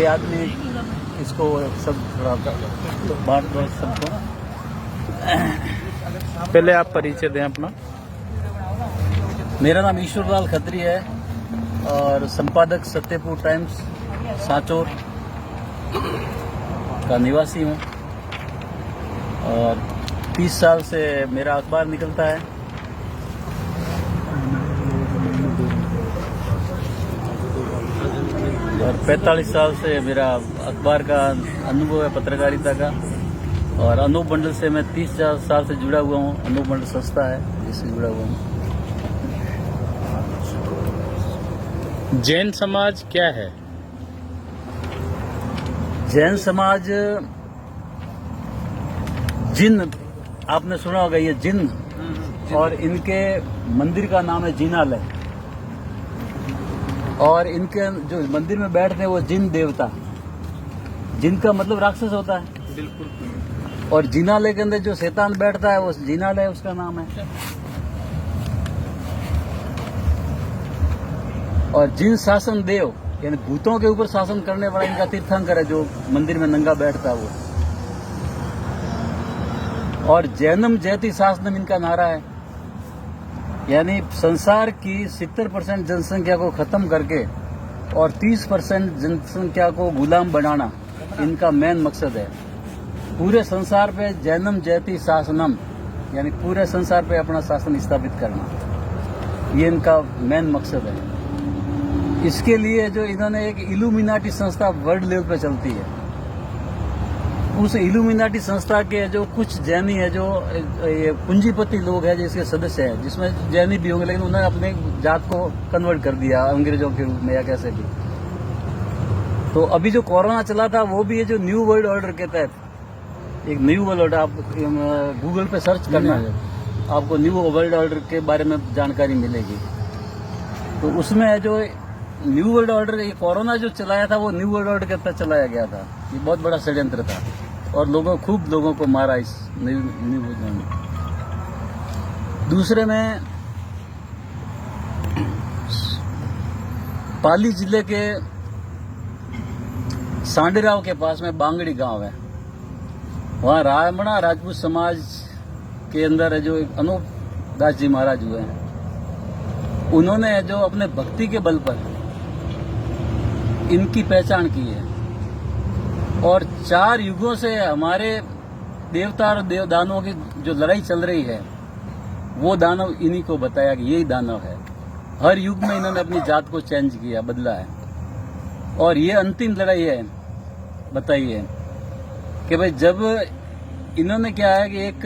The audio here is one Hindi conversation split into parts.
ये आदमी इसको सब बांट दो सबको। पहले आप परिचय दें अपना। मेरा नाम ईश्वरलाल खत्री है और संपादक सत्यपुर टाइम्स सांचौर का निवासी हूँ और 30 साल से मेरा अखबार निकलता है। और 45 साल से मेरा अखबार का अनुभव है पत्रकारिता का। और अनूप मंडल से मैं 30 साल से जुड़ा हुआ हूँ। अनूप मंडल संस्था है जिससे जुड़ा हुआ हूँ। जैन समाज क्या है? जैन समाज जिन, आपने सुना होगा ये जिन, और इनके मंदिर का नाम है जिनालय। और इनके जो मंदिर में बैठते हैं वो जिन देवता, जिन का मतलब राक्षस होता है। बिल्कुल। और जिनालय के अंदर जो शैतान बैठता है वो जिनालय उसका नाम है। और जिन शासन देव यानी भूतों के ऊपर शासन करने वाला इनका तीर्थंकर है जो मंदिर में नंगा बैठता है वो। और जैनम जयति शासनम इनका नारा है, यानी संसार की 70% जनसंख्या को खत्म करके और 30% जनसंख्या को गुलाम बनाना इनका मेन मकसद है। पूरे संसार पे जैनम जयति शासनम यानी पूरे संसार पे अपना शासन स्थापित करना, ये इनका मेन मकसद है। इसके लिए जो इन्होंने एक इल्यूमिनाटी संस्था वर्ल्ड लेवल पे चलती है, उस इल्यूमिनाटी संस्था के जो कुछ जैनी है जो ये पूंजीपति लोग हैं जिसके सदस्य हैं, जिसमें जैनी भी होंगे लेकिन उन्होंने अपने जात को कन्वर्ट कर दिया अंग्रेजों के रूप में या कैसे भी। तो अभी जो कोरोना चला था वो भी ये जो न्यू वर्ल्ड ऑर्डर के तहत, एक न्यू वर्ल्ड ऑर्डर, आप गूगल पे सर्च करना है आपको न्यू वर्ल्ड ऑर्डर के बारे में जानकारी मिलेगी। तो उसमें जो न्यू वर्ल्ड ऑर्डर, ये कोरोना जो चलाया था वो न्यू वर्ल्ड ऑर्डर के तहत चलाया गया था। ये बहुत बड़ा षड्यंत्र था और खूब लोगों को मारा इस न्यू वर्ल्ड में। दूसरे में पाली जिले के सांडेराव के पास में बांगड़ी गांव है, वहाँ रामणा राजपूत समाज के अंदर है जो एक अनूप दास जी महाराज हुए हैं। उन्होंने जो अपने भक्ति के बल पर इनकी पहचान की है और 4 युगों से हमारे देवता और देवदानवों की जो लड़ाई चल रही है वो दानव इन्हीं को बताया कि यही दानव है। हर युग में इन्होंने अपनी जात को चेंज किया, बदला है। और ये अंतिम लड़ाई है, बताइए कि भाई जब इन्होंने क्या है कि एक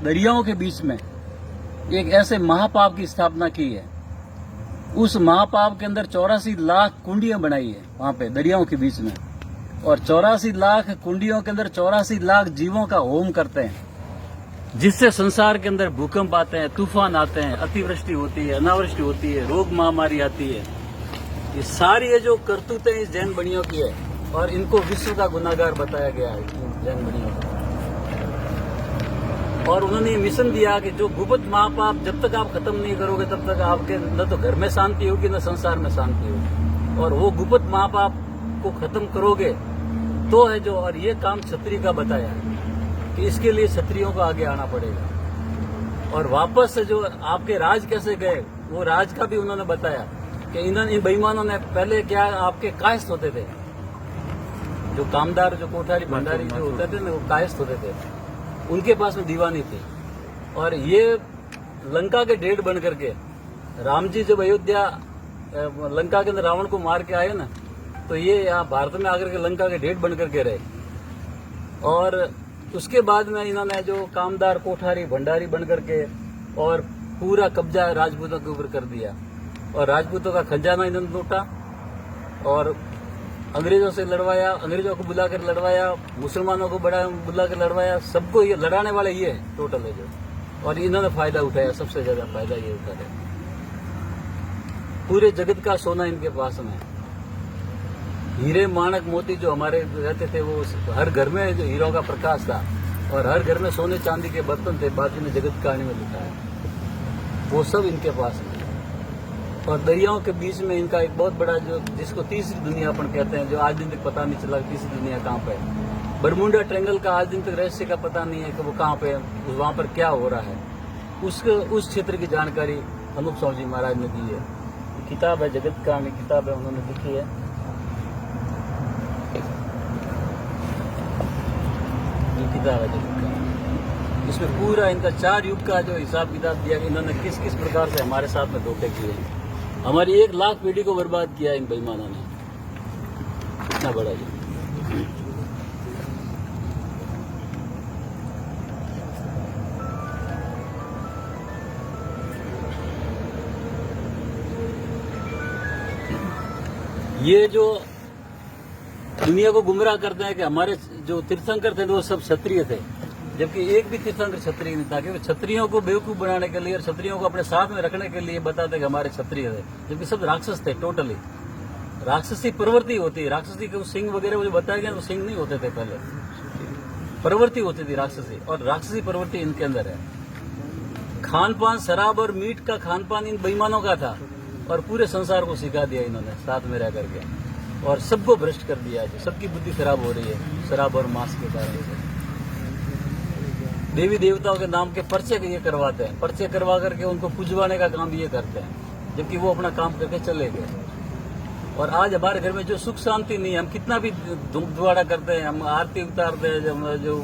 दरियाओं के बीच में एक ऐसे महापाप की स्थापना की है, उस महापाप के अंदर 84 लाख कुंडियां बनाई है वहां पे दरियाओं के बीच में। और 84 लाख कुंडियों के अंदर 84 लाख जीवों का होम करते हैं, जिससे संसार के अंदर भूकंप आते हैं, तूफान आते हैं, अतिवृष्टि होती है, अनावृष्टि होती है, रोग महामारी आती है। ये सारी ये जो करतूतें इस जैन बनियों की है और इनको विश्व का गुनाहगार बताया गया है जैन बनियों को। और उन्होंने ये मिशन दिया कि जो गुप्त महापाप जब तक आप खत्म नहीं करोगे तब तक आपके न तो घर में शांति होगी न संसार में शांति होगी। और वो गुप्त महापाप को खत्म करोगे तो है जो, और ये काम क्षत्रिय का बताया है कि इसके लिए क्षत्रियों को आगे आना पड़ेगा। और वापस से जो आपके राज कैसे गए वो राज का भी उन्होंने बताया कि इन बेईमानों ने पहले क्या आपके कायस्थ होते थे, जो कामदार, जो कोठारी भंडारी जो होते थे ना वो कायस्थ होते थे, उनके पास में दीवानी थी। और ये लंका के ढेर बन करके राम जी जब अयोध्या लंका के अंदर रावण को मार के आए ना, तो ये यहाँ भारत में आकर के लंका के ढेर बन करके रहे। और उसके बाद में इन्होंने जो कामदार कोठारी भंडारी बन करके और पूरा कब्जा राजपूतों के ऊपर कर दिया और राजपूतों का खजाना इन्होंने लूटा और अंग्रेजों से लड़वाया, अंग्रेजों को बुला कर लड़वाया, मुसलमानों को बुला कर लड़वाया। सबको ये लड़ाने वाले ये है टोटल है जो, और इन्होंने फायदा उठाया, सबसे ज्यादा फायदा ये उठाया। पूरे जगत का सोना इनके पास में, हीरे माणक मोती जो हमारे रहते थे वो हर घर में जो हीरों का प्रकाश था और हर घर में सोने चांदी के बर्तन थे, बाकी में जगत कहानी में लिखा है वो सब इनके पास है। और दरियाओं के बीच में इनका एक बहुत बड़ा जो जिसको तीसरी दुनिया अपन कहते हैं, जो आज दिन तक पता नहीं चला तीसरी दुनिया कहाँ पे है। बरमुंडा ट्रायंगल का आज दिन तक रहस्य का पता नहीं है कि वो कहाँ पे है, वहाँ पर क्या हो रहा है। उस क्षेत्र की जानकारी अनूप साहू जी महाराज ने दी है। किताब है, जगत कहानी किताब है, उन्होंने लिखी है। ये किताब है जगत कहानी। इसमें पूरा इनका 4 युग का जो हिसाब किताब दिया कि इन्होंने किस किस प्रकार से हमारे साथ में धोखे किए हैं। हमारी 1 लाख पीढ़ी को बर्बाद किया इन बेईमानों ने। इतना बड़ा ये जो दुनिया को गुमराह करते हैं कि हमारे जो तीर्थंकर थे वो सब क्षत्रिय थे, जबकि एक भी तीर्थंकर क्षत्रिय नहीं था। क्योंकि क्षत्रियों को बेवकूफ बनाने के लिए और क्षत्रियों को अपने साथ में रखने के लिए बताते कि हमारे क्षत्रिय थे, जबकि सब राक्षस थे। टोटली राक्षसी प्रवृत्ति होती है। राक्षसी के सिंह वगैरह मुझे बताया गया तो सिंह नहीं होते थे, पहले प्रवृत्ति होती थी राक्षसी, और राक्षसी प्रवृत्ति इनके अंदर है। खान पान शराब और मीट का खान पान इन बेईमानों का था, और पूरे संसार को सिखा दिया इन्होंने साथ में रह करके, और सबको भ्रष्ट कर दिया। सबकी बुद्धि खराब हो रही है शराब और मांस के कारण से। देवी देवताओं के नाम के पर्चे ये करवाते हैं, पर्चे करवा करके उनको पुजवाने का काम ये करते हैं, जबकि वो अपना काम करके चले गए। और आज हमारे घर में जो सुख शांति नहीं है, हम कितना भी दुआड़ा करते हैं, हम आरती उतारते हैं, जो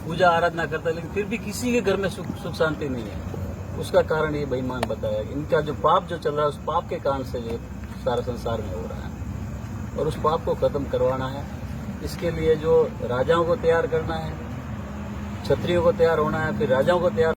पूजा आराधना करते हैं, लेकिन फिर भी किसी के घर में सुख शांति नहीं है। उसका कारण ये बेईमान बताया। इनका जो पाप जो चल रहा है, उस पाप के कारण से ये सारा संसार में हो रहा है, और उस पाप को खत्म करवाना है। इसके लिए जो राजाओं को तैयार करना है, क्षत्रियों को तैयार होना है, फिर राजाओं को तैयार